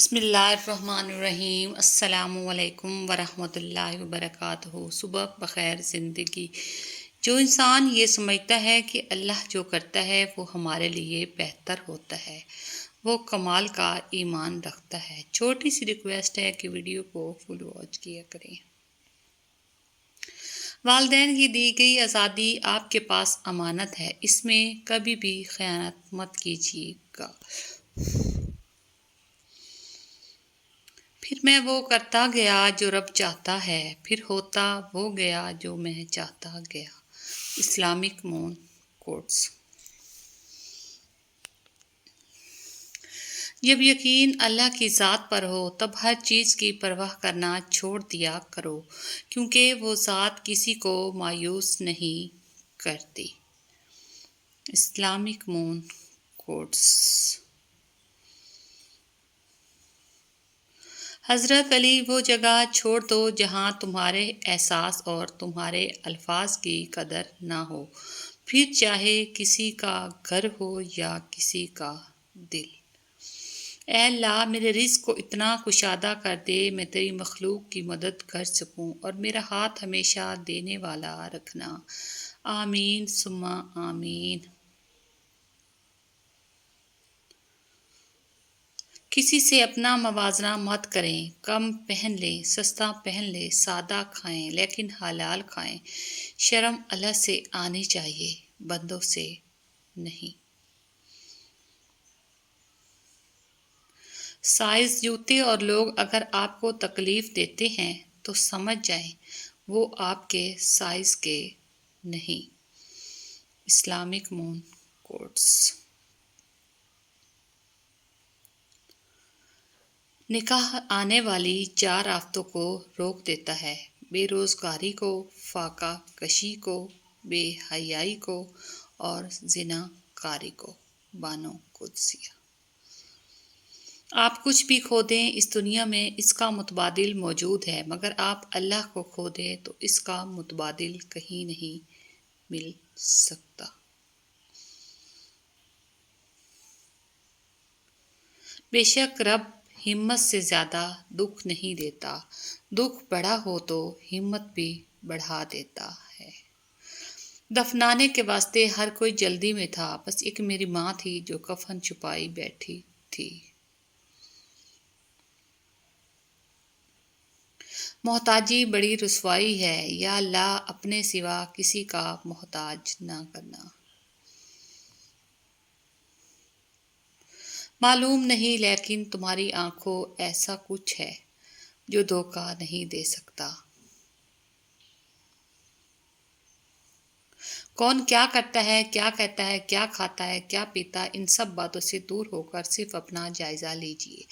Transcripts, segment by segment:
بسم اللہ الرحمن الرحیم۔ السلام علیکم ورحمۃ اللہ وبرکاتہ۔ صبح بخیر زندگی۔ جو انسان یہ سمجھتا ہے کہ اللہ جو کرتا ہے وہ ہمارے لیے بہتر ہوتا ہے، وہ کمال کا ایمان رکھتا ہے۔ چھوٹی سی ریکویسٹ ہے کہ ویڈیو کو فل واچ کیا کریں۔ والدین کی دی گئی آزادی آپ کے پاس امانت ہے، اس میں کبھی بھی خیانت مت کیجیے گا۔ پھر میں وہ کرتا گیا جو رب چاہتا ہے، پھر ہوتا وہ گیا جو میں چاہتا گیا۔ اسلامک مون کوٹس۔ جب یقین اللہ کی ذات پر ہو تب ہر چیز کی پرواہ کرنا چھوڑ دیا کرو، کیونکہ وہ ذات کسی کو مایوس نہیں کرتی۔ اسلامک مون کوٹس۔ حضرت علی وہ جگہ چھوڑ دو جہاں تمہارے احساس اور تمہارے الفاظ کی قدر نہ ہو، پھر چاہے کسی کا گھر ہو یا کسی کا دل۔ اے اللہ، میرے رزق کو اتنا کشادہ کر دے میں تیری مخلوق کی مدد کر سکوں، اور میرا ہاتھ ہمیشہ دینے والا رکھنا۔ آمین ثم آمین۔ کسی سے اپنا موازنہ مت کریں۔ کم پہن لیں، سستا پہن لیں، سادہ کھائیں لیکن حلال کھائیں۔ شرم اللہ سے آنی چاہیے، بندوں سے نہیں۔ سائز جوتے اور لوگ اگر آپ کو تکلیف دیتے ہیں تو سمجھ جائیں وہ آپ کے سائز کے نہیں۔ اسلامک مون کوٹس۔ نکاح آنے والی 4 آفتوں کو روک دیتا ہے: بے روزگاری کو، فاقہ کشی کو، بے حیائی کو اور زنا کاری کو۔ بانو قدسیہ۔ آپ کچھ بھی کھو دیں اس دنیا میں اس کا متبادل موجود ہے، مگر آپ اللہ کو کھو دیں تو اس کا متبادل کہیں نہیں مل سکتا۔ بے شک رب ہمت سے زیادہ دکھ نہیں دیتا، دکھ بڑا ہو تو ہمت بھی بڑھا دیتا ہے۔ دفنانے کے واسطے ہر کوئی جلدی میں تھا، بس ایک میری ماں تھی جو کفن چھپائی بیٹھی تھی۔ محتاجی بڑی رسوائی ہے، یا اللہ اپنے سوا کسی کا محتاج نہ کرنا۔ معلوم نہیں لیکن تمہاری آنکھوں ایسا کچھ ہے جو دھوکہ نہیں دے سکتا۔ کون کیا کرتا ہے، کیا کہتا ہے، کیا کھاتا ہے، کیا پیتا، ان سب باتوں سے دور ہو کر صرف اپنا جائزہ لیجئے۔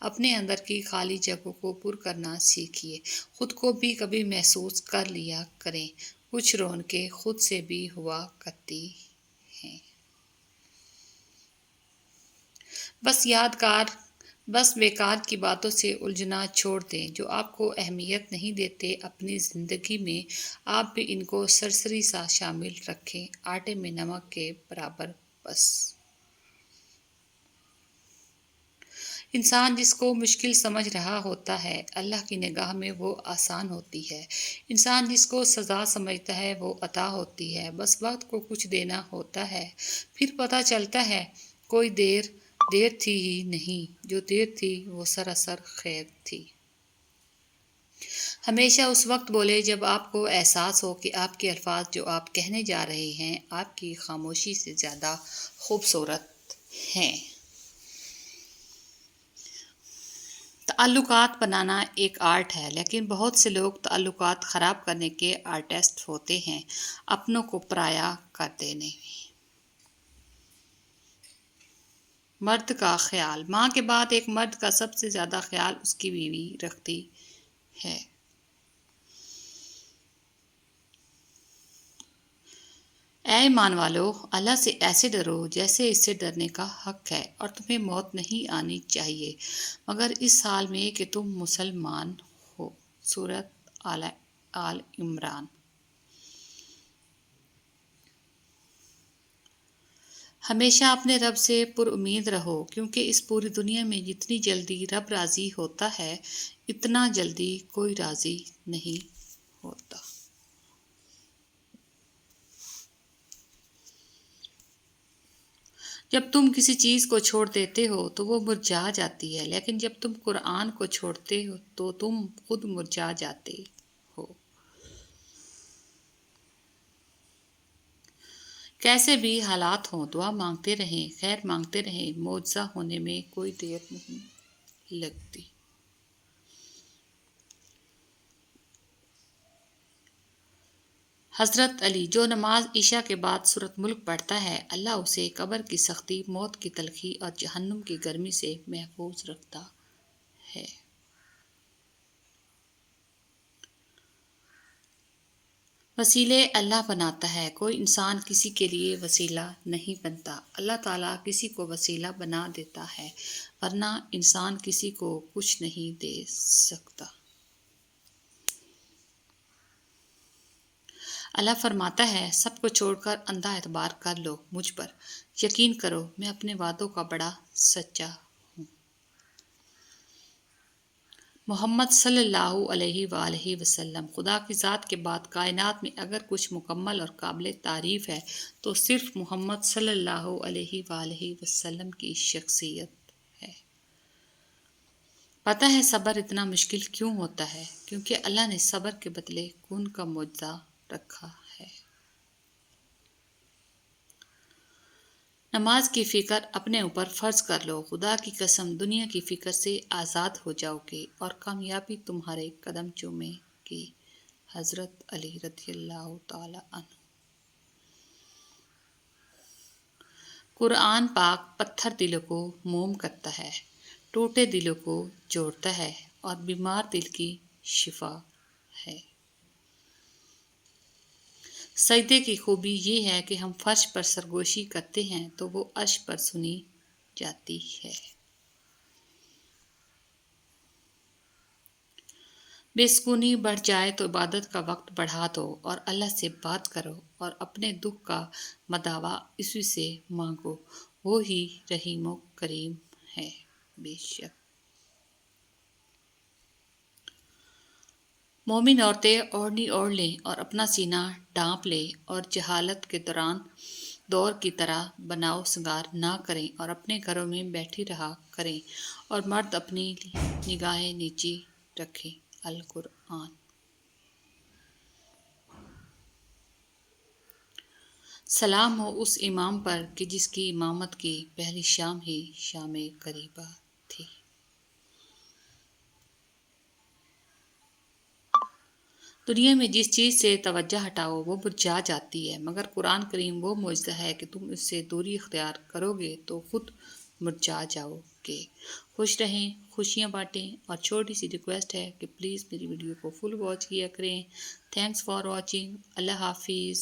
اپنے اندر کی خالی جگہوں کو پر کرنا سیکھیے۔ خود کو بھی کبھی محسوس کر لیا کریں، کچھ رونقیں خود سے بھی ہوا کرتی ہیں۔ بس بیکار کی باتوں سے الجھنا چھوڑ دیں۔ جو آپ کو اہمیت نہیں دیتے اپنی زندگی میں، آپ بھی ان کو سرسری سا شامل رکھیں، آٹے میں نمک کے برابر بس۔ انسان جس کو مشکل سمجھ رہا ہوتا ہے اللہ کی نگاہ میں وہ آسان ہوتی ہے۔ انسان جس کو سزا سمجھتا ہے وہ عطا ہوتی ہے۔ بس وقت کو کچھ دینا ہوتا ہے، پھر پتہ چلتا ہے کوئی دیر تھی ہی نہیں، جو دیر تھی وہ سراسر خیر تھی۔ ہمیشہ اس وقت بولے جب آپ کو احساس ہو کہ آپ کے الفاظ جو آپ کہنے جا رہے ہیں آپ کی خاموشی سے زیادہ خوبصورت ہیں۔ تعلقات بنانا ایک آرٹ ہے، لیکن بہت سے لوگ تعلقات خراب کرنے کے آرٹسٹ ہوتے ہیں، اپنوں کو پرایا کر دینے میں۔ مرد کا خیال۔ ماں کے بعد ایک مرد کا سب سے زیادہ خیال اس کی بیوی رکھتی ہے۔ اے ایمان والو، اللہ سے ایسے ڈرو جیسے اس سے ڈرنے کا حق ہے، اور تمہیں موت نہیں آنی چاہیے مگر اس حال میں کہ تم مسلمان ہو۔ سورۃ آل عمران۔ ہمیشہ اپنے رب سے پر امید رہو، کیونکہ اس پوری دنیا میں جتنی جلدی رب راضی ہوتا ہے اتنا جلدی کوئی راضی نہیں ہوتا۔ جب تم کسی چیز کو چھوڑ دیتے ہو تو وہ مرجھا جاتی ہے، لیکن جب تم قرآن کو چھوڑتے ہو تو تم خود مرجھا جاتے ہو۔ کیسے بھی حالات ہوں دعا مانگتے رہیں، خیر مانگتے رہیں، معجزہ ہونے میں کوئی دیر نہیں لگتی۔ حضرت علی: جو نماز عشاء کے بعد سورۃ ملک پڑھتا ہے اللہ اسے قبر کی سختی، موت کی تلخی اور جہنم کی گرمی سے محفوظ رکھتا ہے۔ وسیلے اللہ بناتا ہے، کوئی انسان کسی کے لیے وسیلہ نہیں بنتا۔ اللہ تعالیٰ کسی کو وسیلہ بنا دیتا ہے، ورنہ انسان کسی کو کچھ نہیں دے سکتا۔ اللہ فرماتا ہے سب کو چھوڑ کر اندھا اعتبار کر لو مجھ پر، یقین کرو میں اپنے وعدوں کا بڑا سچا ہوں۔ محمد صلی اللہ علیہ وآلہ وسلم: خدا کی ذات کے بعد کائنات میں اگر کچھ مکمل اور قابل تعریف ہے تو صرف محمد صلی اللہ علیہ وآلہ وسلم کی شخصیت ہے۔ پتہ ہے صبر اتنا مشکل کیوں ہوتا ہے؟ کیونکہ اللہ نے صبر کے بدلے خون کا معجزہ رکھا ہے۔ نماز کی فکر اپنے اوپر فرض کر لو، خدا کی قسم دنیا کی فکر سے آزاد ہو جاؤ گے اور کامیابی تمہارے قدم چومے گی۔ حضرت علی رضی اللہ تعالی عنہ۔ قرآن پاک پتھر دلوں کو موم کرتا ہے، ٹوٹے دلوں کو جوڑتا ہے اور بیمار دل کی شفا ہے۔ سجدے کی خوبی یہ ہے کہ ہم فرش پر سرگوشی کرتے ہیں تو وہ عرش پر سنی جاتی ہے۔ بے سکونی بڑھ جائے تو عبادت کا وقت بڑھا دو اور اللہ سے بات کرو اور اپنے دکھ کا مداوا اسی سے مانگو، وہ ہی رحیم و کریم ہے۔ بے شک مومن عورتیں اوڑھنی اوڑھ لیں اور اپنا سینہ ڈھانپ لیں اور جہالت کے دور کی طرح بناؤ سنگار نہ کریں اور اپنے گھروں میں بیٹھی رہا کریں اور مرد اپنی نگاہیں نیچی رکھیں۔ القرآن۔ سلام ہو اس امام پر کہ جس کی امامت کی پہلی شام ہی شام غریبہ تھی۔ دنیا میں جس چیز سے توجہ ہٹاؤ وہ مرجھا جاتی ہے، مگر قرآن کریم وہ معجزہ ہے کہ تم اس سے دوری اختیار کرو گے تو خود مرجھا جاؤ گے۔ خوش رہیں، خوشیاں بانٹیں اور چھوٹی سی ریکویسٹ ہے کہ پلیز میری ویڈیو کو فل واچ کیا کریں۔ Thanks for watching. اللہ حافظ۔